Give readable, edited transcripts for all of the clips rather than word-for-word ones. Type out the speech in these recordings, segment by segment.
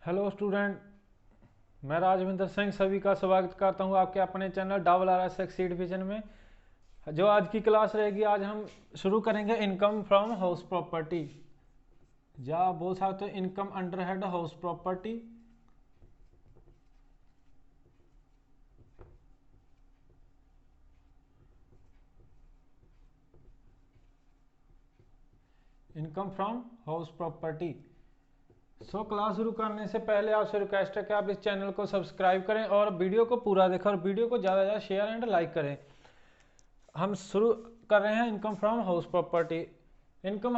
Hello student, मैं राजविंदर सिंह सभी का स्वागत करता हूं आपके अपने चैनल RRS एक्सीड विजन में। जो आज की क्लास रहेगी, आज हम शुरू करेंगे इनकम फ्रॉम हाउस प्रॉपर्टी, या आप बोल सकते हो income under head house property. Income from house property. Class शुरू करने से पहले आपसे रिक्वेस्ट है कि आप इस चैनल को सब्सक्राइब करें और वीडियो को पूरा देखें और वीडियो को ज़्यादा से ज़्यादा शेयर एंड लाइक करें। हम शुरू कर रहे हैं income from house property. Income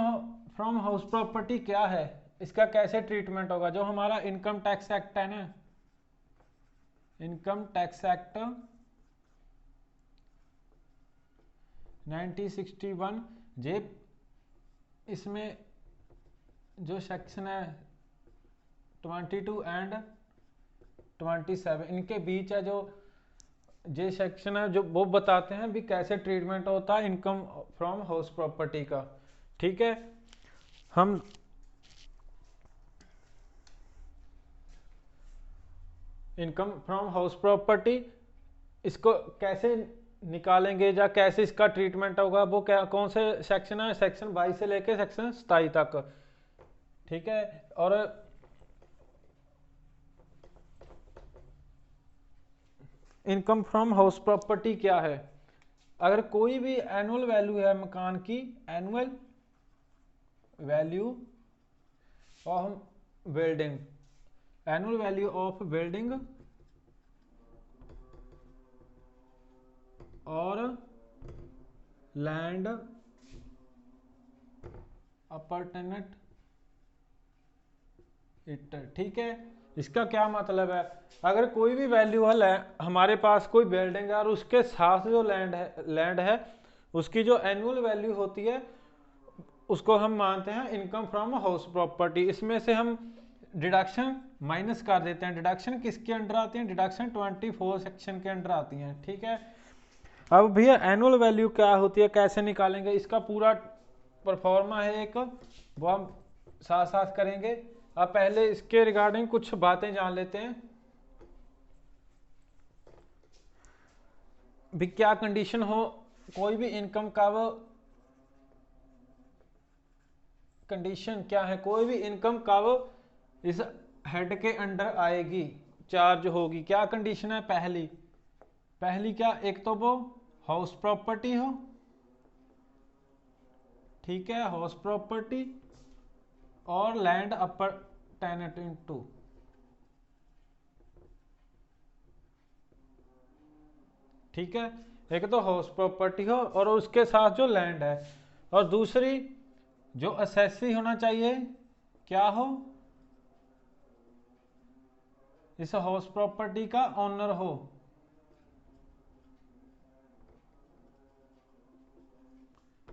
from house property क्या है, इसका कैसे ट्रीटमेंट होगा। जो हमारा इनकम टैक्स एक्ट है ना, इनकम टैक्स एक्ट 1961, जे इसमें जो सेक्शन है 22 एंड 27, इनके बीच है जो ये सेक्शन है, जो वो बताते हैं भी कैसे ट्रीटमेंट होता है इनकम फ्रॉम हाउस प्रॉपर्टी का। ठीक है, हम इनकम फ्रॉम हाउस प्रॉपर्टी इसको कैसे निकालेंगे या कैसे इसका ट्रीटमेंट होगा, वो क्या कौन से सेक्शन है, सेक्शन 22 से लेके सेक्शन 27 तक। ठीक है, और इनकम फ्रॉम हाउस प्रॉपर्टी क्या है। अगर कोई भी एनुअल वैल्यू है मकान की, annual value of building, annual value of building और लैंड अपार्टमेंट इट। ठीक है, इसका क्या मतलब है, अगर कोई भी वैल्यू है, हमारे पास कोई बिल्डिंग है और उसके साथ जो लैंड है उसकी जो एनुअल वैल्यू होती है उसको हम मानते हैं इनकम फ्रॉम हाउस प्रॉपर्टी। इसमें से हम डिडक्शन माइनस कर देते हैं। डिडक्शन किसके अंडर आती है, डिडक्शन 24 सेक्शन के अंडर आती हैं। ठीक है, अब भैया एनुअल वैल्यू क्या होती है, कैसे निकालेंगे, इसका पूरा परफॉर्मा है एक, वो हम साथ साथ करेंगे। अब पहले इसके रिगार्डिंग कुछ बातें जान लेते हैं भी क्या कंडीशन हो कोई भी इनकम का, वो कंडीशन क्या है, कोई भी इनकम का वो इस हेड के अंडर आएगी, चार्ज होगी। क्या कंडीशन है, पहली क्या, एक तो वो हाउस प्रॉपर्टी हो। ठीक है, हाउस प्रॉपर्टी और लैंड अपर टेनेंट इनटू। ठीक है, एक तो हाउस प्रॉपर्टी हो और उसके साथ जो लैंड है, और दूसरी जो असेसी होना चाहिए, क्या हो, इस हाउस प्रॉपर्टी का ओनर हो।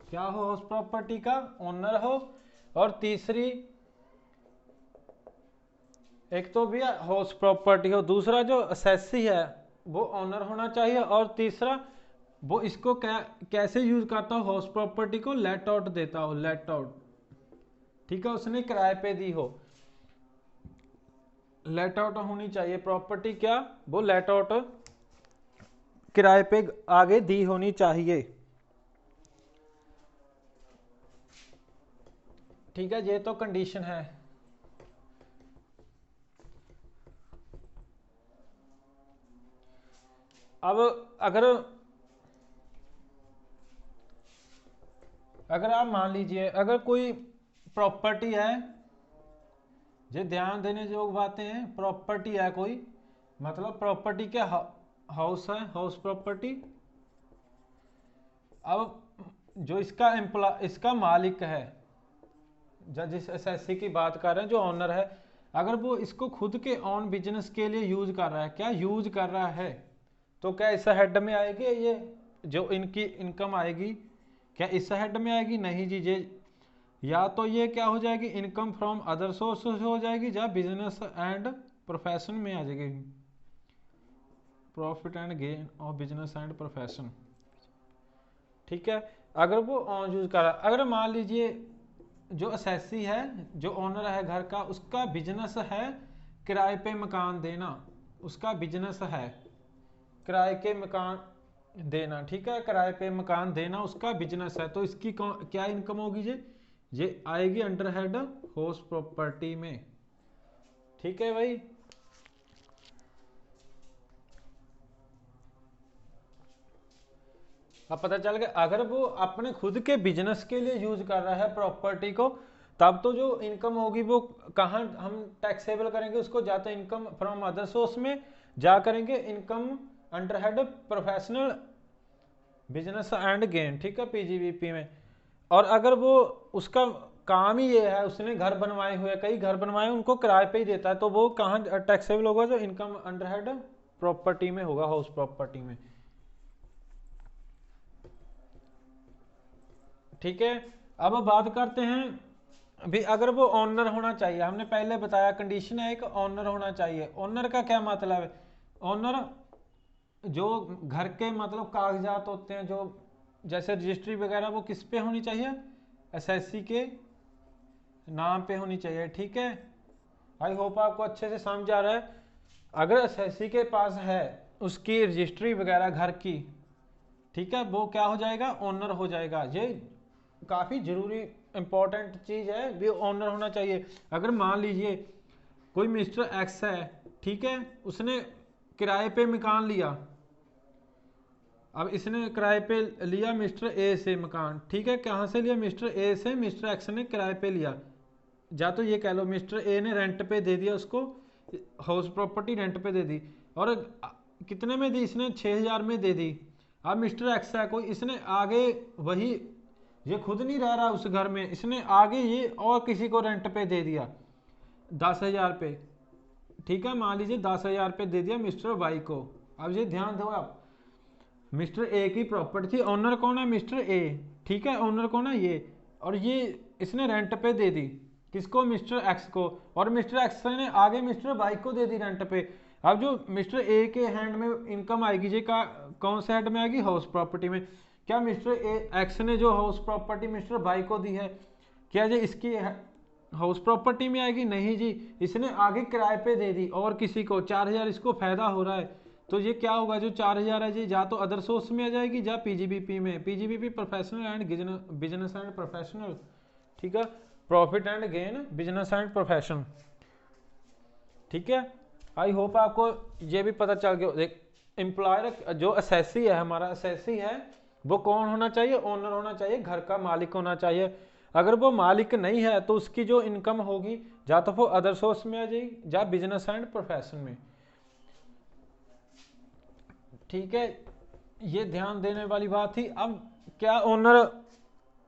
क्या हो, हाउस प्रॉपर्टी का ओनर हो। और तीसरी, एक तो भी हाउस प्रॉपर्टी हो, दूसरा जो असेसी है वो ओनर होना चाहिए, और तीसरा वो इसको कैसे यूज करता हो, हाउस प्रॉपर्टी को लेट आउट देता हो, लेट आउट। ठीक है, उसने किराए पे दी हो, लेट आउट होनी चाहिए प्रॉपर्टी, क्या वो लेट आउट किराए पे आगे दी होनी चाहिए। ठीक है, ये तो कंडीशन है। अब अगर आप मान लीजिए, अगर कोई प्रॉपर्टी है, ये ध्यान देने जोग बातें हैं, प्रॉपर्टी है कोई, मतलब प्रॉपर्टी क्या, हाउस है, हाउस प्रॉपर्टी। अब जो इसका मालिक है, जिस एसएससी की बात कर रहे हैं, जो ओनर है, अगर वो इसको खुद के ऑन बिजनेस के लिए यूज कर रहा है, क्या यूज कर रहा है, तो क्या इस हेड में आएगी, ये जो इनकी इनकम आएगी क्या इस हेड में आएगी, नहीं जी। ये या तो ये क्या हो जाएगी, इनकम फ्रॉम अदर सोर्सेज हो जाएगी, या बिजनेस एंड प्रोफेशन में आ जाएगी, profit and gain of business and profession. ठीक है, अगर वो ऑन यूज कर रहा है, अगर मान लीजिए जो असेसी है, जो ओनर है घर का, उसका बिजनेस है किराए पे मकान देना उसका बिजनेस है, किराए के मकान देना, ठीक है, किराए पे मकान देना उसका बिजनेस है, तो इसकी क्या इनकम होगी ये आएगी अंडर हेड हाउस प्रॉपर्टी में, ठीक है भाई। अब पता चल गया, अगर वो अपने खुद के बिजनेस के लिए यूज कर रहा है प्रॉपर्टी को, तब तो जो इनकम होगी वो कहाँ हम टैक्सेबल करेंगे उसको, या तो इनकम फ्रॉम अदर सोर्स में, जा करेंगे income under head professional business and gain, ठीक है, पीजीबीपी में। और अगर वो उसका काम ही ये है, उसने घर बनवाए हुए, कई घर बनवाए उनको किराए पे ही देता है, तो वो कहाँ टैक्सेबल होगा, जो इनकम अंडर हेड प्रॉपर्टी में होगा, हाउस प्रॉपर्टी में, ठीक है। अब बात करते हैं अभी, अगर वो ओनर होना चाहिए, हमने पहले बताया कंडीशन है एक ओनर होना चाहिए। ओनर का क्या मतलब है? ओनर जो घर के मतलब कागजात होते हैं, जो जैसे रजिस्ट्री वगैरह, वो किस पे होनी चाहिए? एसएससी के नाम पे होनी चाहिए, ठीक है। आई होप आपको अच्छे से समझ आ रहा है। अगर एसएससी के पास है उसकी रजिस्ट्री वगैरह घर की, ठीक है, वो क्या हो जाएगा? ओनर हो जाएगा। ये काफ़ी ज़रूरी इंपॉर्टेंट चीज़ है, भी ओनर होना चाहिए। अगर मान लीजिए कोई मिस्टर एक्स है, ठीक है, उसने किराए पे मकान लिया, अब इसने किराए पे लिया मिस्टर ए से मकान, ठीक है, कहाँ से लिया? मिस्टर ए से मिस्टर एक्स ने किराए पे लिया, या तो ये कह लो मिस्टर ए ने रेंट पे दे दिया उसको, हाउस प्रॉपर्टी रेंट पे दे दी, और कितने में दी इसने? 6,000 में दे दी। अब मिस्टर एक्स है कोई, इसने आगे वही, ये खुद नहीं रह रहा उस घर में, इसने आगे ये और किसी को रेंट पे दे दिया 10,000 पे, ठीक है, मान लीजिए 10,000 पे दे दिया मिस्टर वाई को। अब ये ध्यान दो आप, मिस्टर ए की प्रॉपर्टी थी, ओनर कौन है? मिस्टर ए, ठीक है, ओनर कौन है? ये, और ये इसने रेंट पे दे दी किसको? मिस्टर एक्स को, और मिस्टर एक्स ने आगे मिस्टर वाई को दे दी रेंट पे। अब जो मिस्टर ए के हैंड में इनकम आएगी, ये का कौन से हैंड में आएगी? हाउस प्रॉपर्टी में। क्या मिस्टर ए एक्स ने जो हाउस प्रॉपर्टी मिस्टर वाई को दी है, क्या ये इसकी हाउस प्रॉपर्टी में आएगी? नहीं जी, इसने आगे किराए पे दे दी और किसी को 4,000 इसको फायदा हो रहा है, तो ये क्या होगा? जो 4,000 है जी, या तो अदर सोर्स में आ जाएगी या पीजीबीपी में। PGBP professional and business and professional, ठीक है, profit and gain business and profession, ठीक है। आई होप आपको ये भी पता चल गया। देख, एम्प्लॉयर जो असेसी है, हमारा असेसी है, वो कौन होना चाहिए? ओनर होना चाहिए, घर का मालिक होना चाहिए। अगर वो मालिक नहीं है तो उसकी जो इनकम होगी, या तो वो अदर सोर्स में आ जाएगी या बिजनेस एंड प्रोफेशन में, ठीक है। ये ध्यान देने वाली बात थी। अब क्या ओनर,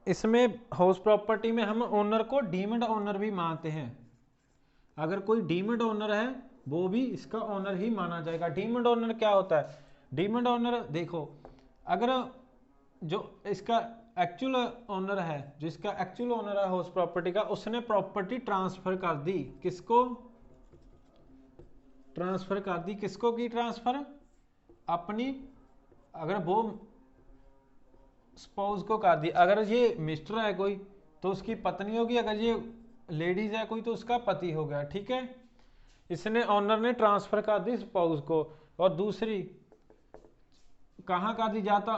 इसमें हाउस प्रॉपर्टी में हम ओनर को डीम्ड ओनर भी मानते हैं। अगर कोई डीम्ड ओनर है वो भी इसका ओनर ही माना जाएगा। डीम्ड ओनर क्या होता है? डीम्ड ओनर देखो, अगर जो इसका एक्चुअल ओनर है, जिसका एक्चुअल ओनर है हाउस प्रॉपर्टी का, उसने प्रॉपर्टी ट्रांसफर कर दी किसको? ट्रांसफर कर दी किसको की? ट्रांसफर अपनी, अगर वो स्पाउस को कर दी। अगर ये मिस्टर है कोई तो उसकी पत्नी होगी, अगर ये लेडीज है कोई तो उसका पति हो गया, ठीक है। इसने ओनर ने ट्रांसफर कर दी स्पाउस को। और दूसरी कहाँ कर दी? जाता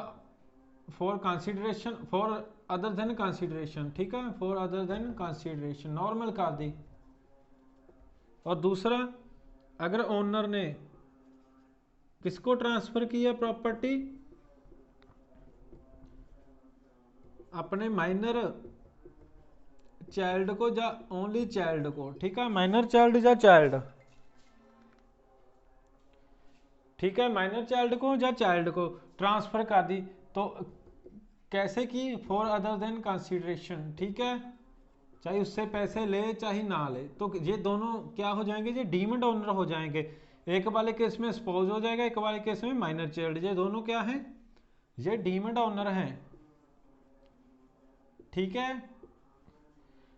for consideration, for other than consideration, ठीक है, for other than consideration normal कर दी। और दूसरा, अगर ओनर ने किसको ट्रांसफर किया प्रॉपर्टी? अपने माइनर चाइल्ड को या ओनली चाइल्ड को, ठीक है, माइनर चाइल्ड या चाइल्ड, ठीक है, माइनर चाइल्ड को या चाइल्ड को ट्रांसफर कर दी। तो कैसे की? फॉर अदर देन कंसिडरेशन, ठीक है, चाहे उससे पैसे ले चाहे ना ले, तो ये दोनों क्या हो जाएंगे? ये डीम्ड ओनर हो जाएंगे। एक वाले केस में स्पाउस हो जाएगा, एक वाले केस में माइनर चाइल्ड। ये दोनों क्या है? ये डीम्ड ओनर हैं, ठीक है,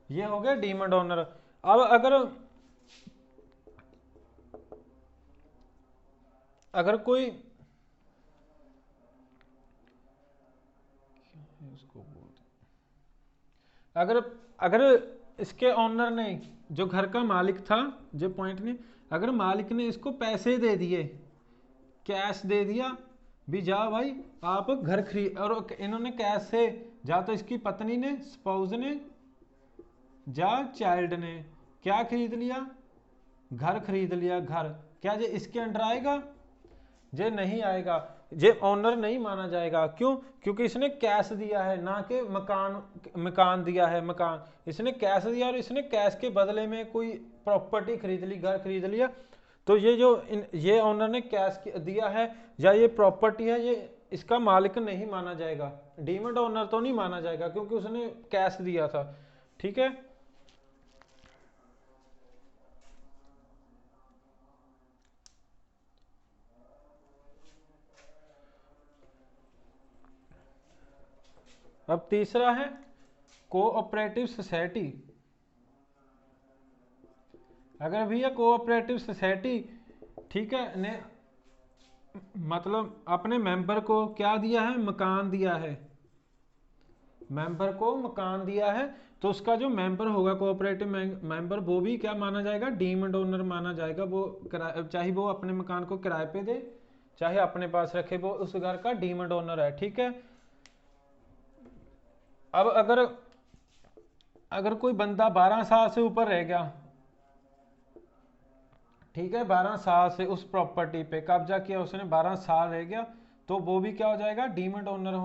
ये हो गया डीम्ड ओनर। अब अगर कोई, उसको बोलते, अगर अगर इसके ओनर ने जो घर का मालिक था, जो पॉइंट ने, अगर मालिक ने इसको पैसे दे दिए, कैश दे दिया भी, जा भाई आप घर खरीद, और इन्होंने कैश से, जा तो इसकी पत्नी ने, स्पाउस ने, जा चाइल्ड ने क्या खरीद लिया, घर खरीद लिया। घर क्या ये इसके अंडर आएगा? ये नहीं आएगा, ये ऑनर नहीं माना जाएगा। क्यों? क्योंकि इसने कैश दिया है, ना कि मकान दिया है। मकान इसने कैश दिया और इसने कैश के बदले में कोई प्रॉपर्टी खरीद ली, घर खरीद लिया। तो ये जो ये ऑनर ने कैश दिया है या ये प्रॉपर्टी है, ये इसका मालिक नहीं माना जाएगा, डीमड ऑनर तो नहीं माना जाएगा, क्योंकि उसने कैश दिया था। ठीक है, अब तीसरा है कोऑपरेटिव सोसाइटी। अगर भैया कोऑपरेटिव सोसाइटी, ठीक है, ने मतलब अपने मेंबर को क्या दिया है? मकान दिया है, मेंबर को मकान दिया है, तो उसका जो मेंबर होगा कोऑपरेटिव मेंबर, वो भी क्या माना जाएगा? डीमड ओनर माना जाएगा। वो चाहे वो अपने मकान को किराए पे दे, चाहे अपने पास रखे, वो उस घर का डीमड ओनर है। ठीक है, अब अगर कोई बंदा 12 साल से ऊपर रह गया, ठीक है, 12 साल से उस प्रॉपर्टी पे कब्जा किया उसने, 12 साल रह गया, तो वो भी क्या हो जाएगा? डीमड ओनर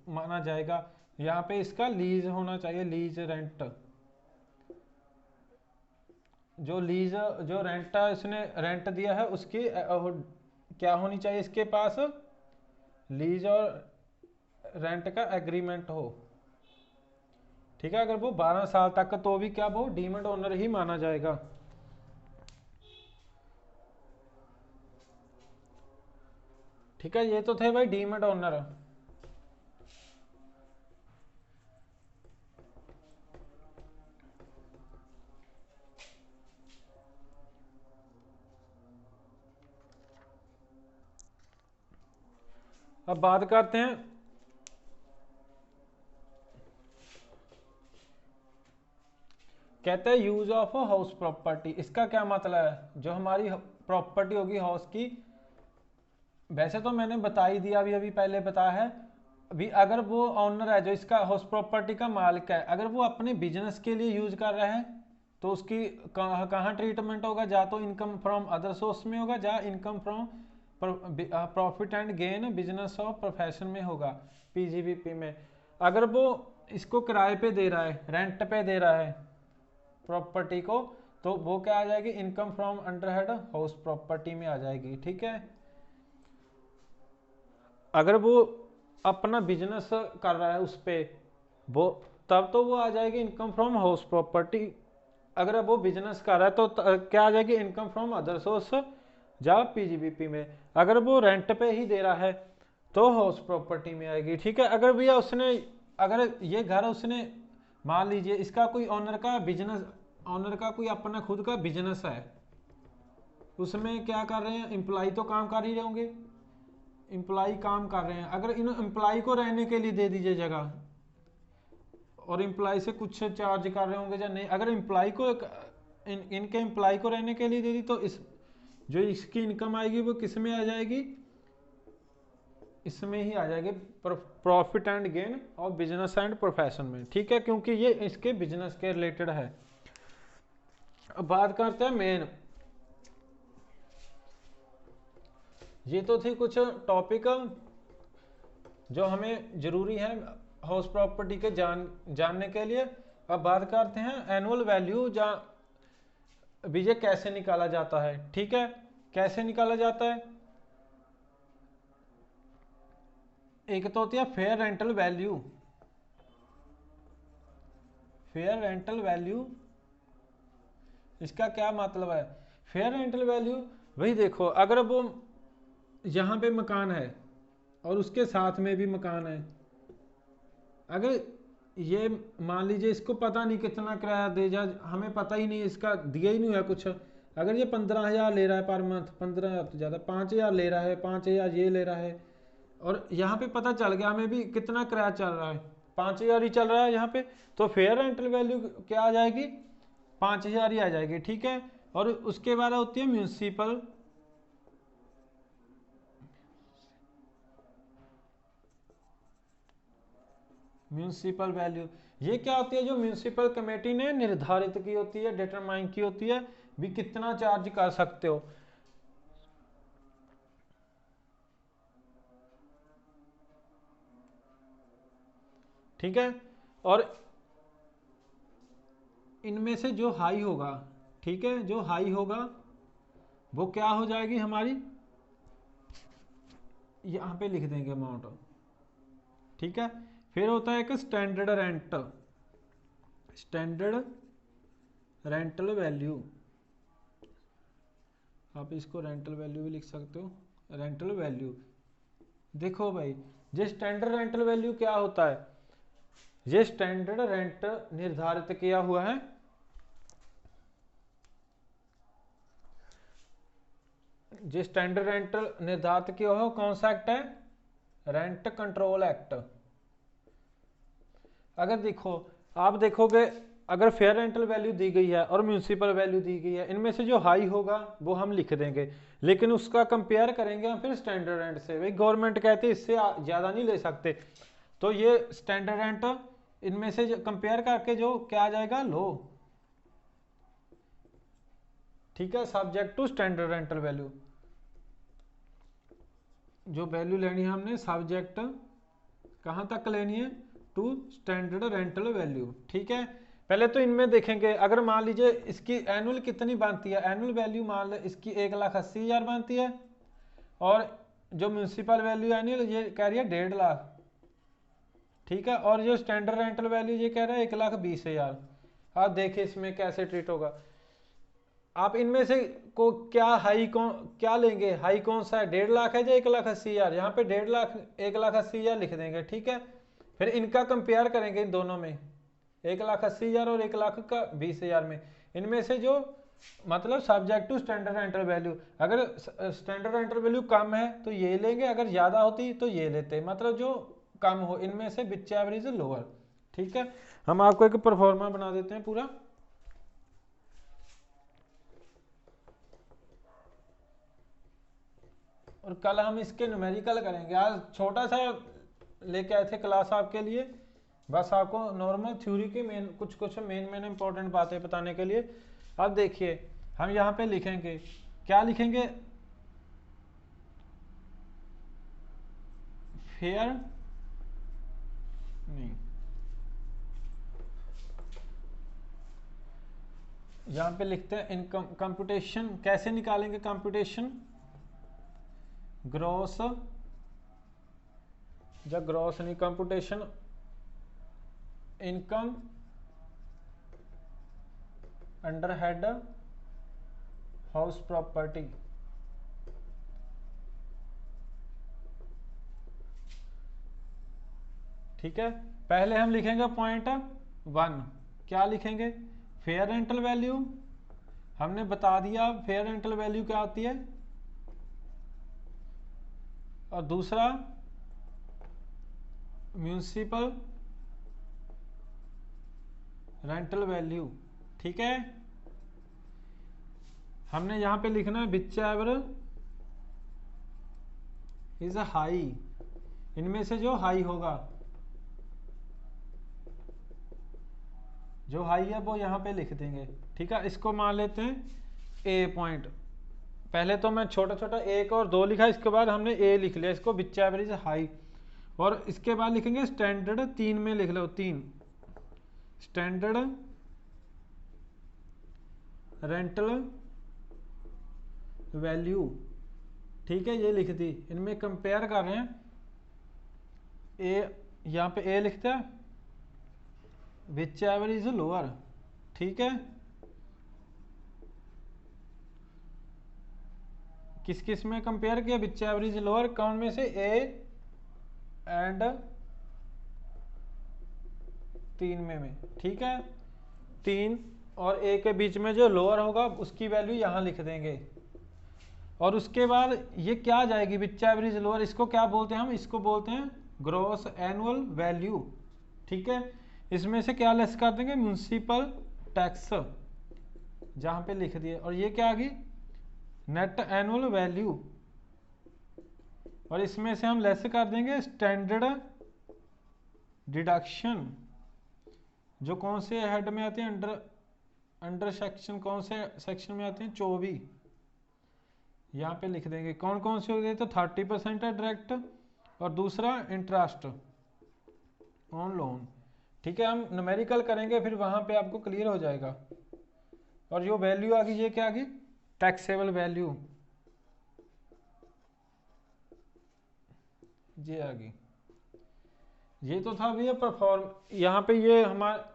माना जाएगा। यहाँ पे इसका लीज होना चाहिए, लीज रेंट, जो लीज जो रेंट इसने रेंट दिया है उसकी क्या होनी चाहिए इसके पास? लीज और रेंट का एग्रीमेंट हो। ठीक है, अगर वो 12 साल तक, तो भी क्या वो डीमड ओनर ही माना जाएगा। ठीक है, ये तो थे भाई डीमड ओनर। अब बात करते हैं कहते हैं यूज ऑफ हाउस प्रॉपर्टी। इसका क्या मतलब है? जो हमारी प्रॉपर्टी होगी हाउस की, वैसे तो मैंने बता ही दिया, अभी पहले बताया है। अभी अगर वो ऑनर है, जो इसका हाउस प्रॉपर्टी का मालिक है, अगर वो अपने बिजनेस के लिए यूज कर रहा है, तो उसकी कहाँ ट्रीटमेंट होगा? जा तो इनकम फ्रॉम अदर सोर्स में होगा, जा income from profit and gain business of profession में होगा, पीजीबीपी में। अगर वो इसको किराए पे दे रहा है, रेंट पे दे रहा है प्रॉपर्टी को, तो वो क्या आ जाएगी? इनकम फ्रॉम अंडरहेड हाउस प्रॉपर्टी में आ जाएगी। ठीक है, अगर वो अपना बिजनेस कर रहा है उस पे, वो तब तो वो आ जाएगी इनकम फ्रॉम हाउस प्रॉपर्टी। अगर वो बिजनेस कर रहा है तो क्या आ जाएगी? इनकम फ्रॉम अदर सोर्स, जा पीजीबीपी में। अगर वो रेंट पे ही दे रहा है तो हाउस प्रॉपर्टी में आएगी। ठीक है, अगर भैया उसने, अगर ये घर उसने, मान लीजिए इसका कोई ऑनर का बिजनेस, ऑनर का कोई अपना खुद का बिजनेस है, उसमें क्या कर रहे हैं? एम्प्लॉय तो काम कर ही रहे होंगे, एम्प्लॉय काम कर रहे हैं। अगर इन एम्प्लॉय को रहने के लिए दे दीजिए जगह, और एम्प्लॉय से कुछ चार्ज कर रहे होंगे या नहीं, अगर एम्प्लॉय को इनके एम्प्लॉय को रहने के लिए दे दी, तो इस जो इसकी इनकम आएगी वो किस में आ जाएगी? इसमें ही आ जाएगी, प्रॉफिट एंड गेन और बिजनेस एंड प्रोफेशन में। ठीक है, क्योंकि ये इसके बिजनेस के रिलेटेड है। अब बात करते हैं मेन, ये तो थी कुछ टॉपिक जो हमें जरूरी है हाउस प्रॉपर्टी के जानने के लिए। अब बात करते हैं एनुअल वैल्यू, अभी ये कैसे निकाला जाता है। ठीक है, कैसे निकाला जाता है? एक तो होती है fair rental value. Fair rental value, इसका क्या मतलब है? फेयर रेंटल वैल्यू, वही देखो, अगर वो यहाँ पे मकान है और उसके साथ में भी मकान है, अगर ये मान लीजिए इसको पता नहीं कितना किराया दे जा, हमें पता ही नहीं, इसका दिया ही नहीं हुआ कुछ, अगर ये 15,000 ले रहा है पर मंथ, 15,000 तो ज़्यादा, 5,000 ले रहा है, 5,000 ये ले रहा है, और यहाँ पे पता चल गया हमें भी कितना किराया चल रहा है, 5,000 ही चल रहा है यहाँ पे, तो फेयर रेंटल वैल्यू क्या आ जाएगी? 5000 ही आ जाएगी, ठीक है। और उसके बाद होती है म्यूनसिपल वैल्यू। ये क्या होती है, जो म्यूनसिपल कमेटी ने निर्धारित की होती है, डिटरमाइन की होती है भी कितना चार्ज कर सकते हो। ठीक है, और इनमें से जो हाई होगा, ठीक है, जो हाई होगा वो क्या हो जाएगी हमारी, यहां पे लिख देंगे अमाउंट, ठीक है। फिर होता है एक standard rent, standard rental value, आप इसको रेंटल वैल्यू भी लिख सकते हो, रेंटल वैल्यू। देखो भाई, ये स्टैंडर्ड रेंटल वैल्यू क्या होता है, ये स्टैंडर्ड रेंट निर्धारित किया हुआ है, जो स्टैंडर्ड रेंट निर्धारित किया हुआ कौन सा एक्ट है, रेंट कंट्रोल एक्ट। अगर देखो, आप देखोगे अगर फेयर रेंटल वैल्यू दी गई है और म्यूनसिपल वैल्यू दी गई है, इनमें से जो हाई होगा वो हम लिख देंगे, लेकिन उसका कंपेयर करेंगे हम फिर स्टैंडर्ड रेंट से। भाई गवर्नमेंट कहते हैं इससे ज़्यादा नहीं ले सकते, तो ये स्टैंडर्ड रेंट इनमें से कंपेयर करके जो क्या आ जाएगा, लो, ठीक है, subject to standard rental value. जो वैल्यू लेनी है हमने सब्जेक्ट कहाँ तक लेनी है, टू स्टैंडर्ड रेंटल वैल्यू, ठीक है। पहले तो इनमें देखेंगे, अगर मान लीजिए इसकी एनुअल कितनी बनती है, एनुअल वैल्यू मान लो इसकी 1,80,000 बनती है, और जो म्यूनसिपल वैल्यू एनुअल ये कह रही है 1.5 लाख, ठीक है, और जो स्टैंडर्ड रेंटल वैल्यू ये कह रहा है 1,20,000। आप देखिए इसमें कैसे ट्रीट होगा, आप इनमें से को क्या हाई कौन क्या लेंगे, हाई कौन सा है, 1.5 लाख है या 1,80,000, यहाँ पे 1.5 लाख 1,80,000 लिख देंगे, ठीक है। फिर इनका कंपेयर करेंगे इन दोनों में, 1,80,000 और 1,20,000 में, इनमें से जो मतलब subject to standard rental value, अगर स्टैंडर्ड रेंटल वैल्यू कम है तो ये लेंगे, अगर ज़्यादा होती तो ये लेते, मतलब जो कम हो, इनमें से विच एवरेज लोअर, ठीक है। हम आपको एक परफॉर्मा बना देते हैं पूरा, और कल हम इसके न्यूमेरिकल करेंगे। आज छोटा सा लेके आए थे क्लास आपके लिए, बस आपको नॉर्मल थ्योरी की मेन कुछ मेन इंपॉर्टेंट बातें बताने के लिए। अब देखिए हम यहाँ पे लिखेंगे, क्या लिखेंगे, फेयर नहीं, यहाँ पे लिखते हैं इनकम कंप्यूटेशन, कैसे निकालेंगे कंप्यूटेशन, ग्रॉस, जब ग्रॉस नहीं, computation income under head house property, ठीक है। पहले हम लिखेंगे पॉइंट 1, क्या लिखेंगे, फेयर रेंटल वैल्यू, हमने बता दिया फेयर रेंटल वैल्यू क्या होती है, और दूसरा म्यूनसिपल रेंटल वैल्यू, ठीक है। हमने यहां पे लिखना है विच एवर इज हाई, इनमें से जो हाई होगा, जो हाई है वो यहां पे लिख देंगे, ठीक है। इसको मान लेते हैं ए पॉइंट, पहले तो मैं छोटा छोटा 1 और 2 लिखा, इसके बाद हमने ए लिख लिया, इसको विच एवरेज हाई, और इसके बाद लिखेंगे स्टैंडर्ड 3 में लिख लो, 3 स्टैंडर्ड रेंटल वैल्यू, ठीक है, ये लिख दी। इनमें कंपेयर कर रहे हैं, ए यहाँ पे ए लिखते हैं विच एवर इज लोअर, ठीक है। किस किस में कंपेयर किया, विच एवर इज लोअर, कौन में से, ए एंड 3 में, ठीक है। 3 और ए के बीच में जो लोअर होगा उसकी वैल्यू यहाँ लिख देंगे, और उसके बाद ये क्या आ जाएगी, विच एवरेज लोअर, इसको क्या बोलते हैं हम, इसको बोलते हैं ग्रॉस एनुअल वैल्यू, ठीक है। इसमें से क्या लेस कर देंगे, म्यूनसिपल टैक्स, जहां पे लिख दिए। और ये क्या आ गई, नेट एनुअल वैल्यू, और इसमें से हम लेस कर देंगे स्टैंडर्ड डिडक्शन, जो कौन से हेड में आते हैं, अंडर सेक्शन, कौन से सेक्शन में आते हैं, 24। यहाँ पे लिख देंगे कौन कौन से हो गए, तो 30% है डायरेक्ट, और दूसरा इंटरेस्ट ऑन लोन। ठीक है, हम न्यूमेरिकल करेंगे फिर वहां पे आपको क्लियर हो जाएगा। और जो वैल्यू आ गई, ये क्या आ गई, टैक्सेबल वैल्यू, ये आ गई। ये तो था भैया परफॉर्म, यहाँ पे ये हमारा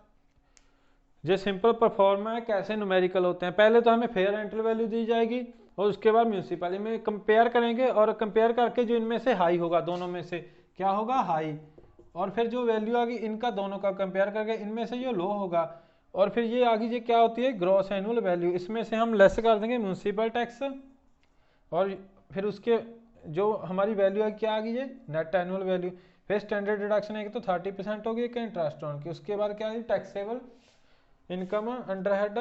जो सिंपल परफॉर्मा है कैसे न्यूमेरिकल होते हैं। पहले तो हमें फेयर रेंटल वैल्यू दी जाएगी और उसके बाद म्यूनसिपैलिटी में कंपेयर करेंगे, और कंपेयर करके जो इनमें से हाई होगा, दोनों में से क्या होगा, हाई, और फिर जो वैल्यू आ गई इनका दोनों का कंपेयर करके इनमें से जो लो होगा, और फिर ये आगे ये क्या होती है, ग्रॉस एनुअल वैल्यू, इसमें से हम लेस कर देंगे म्यूनसिपल टैक्स, और फिर उसके जो हमारी वैल्यू है क्या आ गई, ये नेट एनुअल वैल्यू, फिर स्टैंडर्ड डिडक्शन है तो 30% होगी, एक इंटरेस्ट ऑन की, उसके बाद क्या है, taxable income under head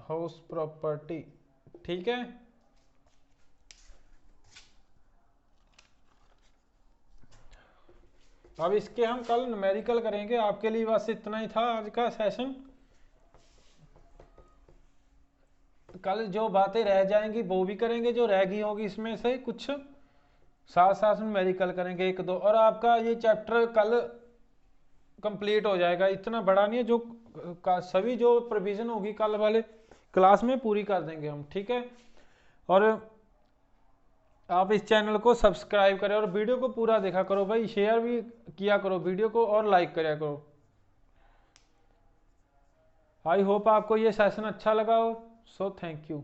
house property. ठीक है, अब इसके हम कल न्यूमेरिकल करेंगे। आपके लिए बस इतना ही था आज का सेशन। कल जो बातें रह जाएंगी वो भी करेंगे, जो रह गई होगी इसमें से कुछ साथ साथ न्यूमेरिकल करेंगे, एक दो, और आपका ये चैप्टर कल कंप्लीट हो जाएगा। इतना बड़ा नहीं है, जो सभी जो प्रोविजन होगी कल वाले क्लास में पूरी कर देंगे हम। ठीक है, और आप इस चैनल को सब्सक्राइब करें और वीडियो को पूरा देखा करो भाई, शेयर भी किया करो वीडियो को और लाइक करा करो। आई होप आपको ये सेशन अच्छा लगा हो, सो थैंक यू।